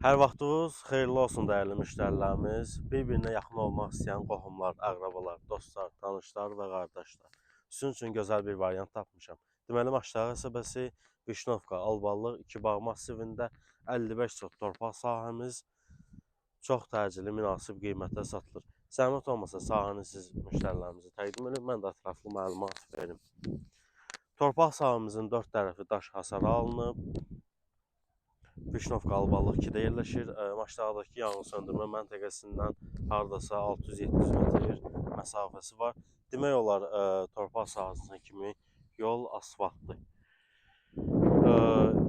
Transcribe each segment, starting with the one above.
Hər vaxtınız xeyirli olsun dəyərli müştərilərimiz. Bir-birinə yaxın olmaq istəyən qohumlar, əqrabalar, dostlar, tanışlar və qardaşlar. Sizin üçün gözəl bir variant tapmışam. Deməli, Maçlar qəsəbəsi, Vişnovka, Alballıq, İki Bağ massivində 55 sot torpaq sahəmiz çox təcili, münasib qiymətə satılır. Zəhmət olmasa sahəni siz müştərilərimizə təqdim edin, mən də ətraflı məlumat verim. Torpaq sahəmizin 4 tərəfi daş hasara alınıb. Vişnovka Alballıq 2-də yerləşir. Maçlardakı yanğın söndürmə məntəqəsindən hardasa 600-700 metr məsafəsi var. Demək olar, torpaq sahəsinə kimi yol asfaltdır.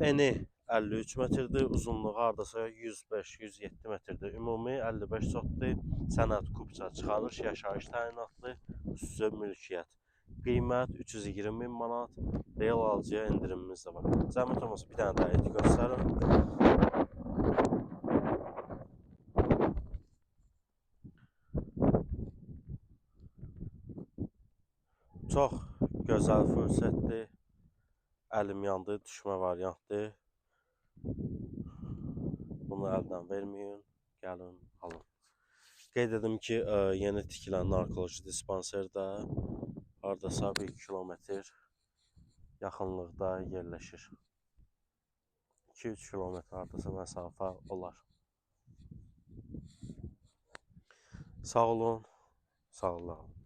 Eni 53 metrdir, uzunluğu hardasa 105-107 metrdir. Ümumi 55 sotdur. Sənəd kupça çıxarış, yaşayış təyinatlı, xüsusi mülkiyyət. Qiymət 320 min manat. Real alıcıya endirimimiz də var. Zəhmət olmasa bir dənə daha eti göstərin. Çox gözəl fürsətdir. Əlim yandı, düşmə variantdır. Bunu əldən verməyin, gəlin, alın. Qeyd edim ki, yeni tikilən narkoloji dispanserdə hardasa 1 kilometr yaxınlıqda yerləşir. 2-3 kilometr hardasa məsafə olar. Sağ olun, sağ olun.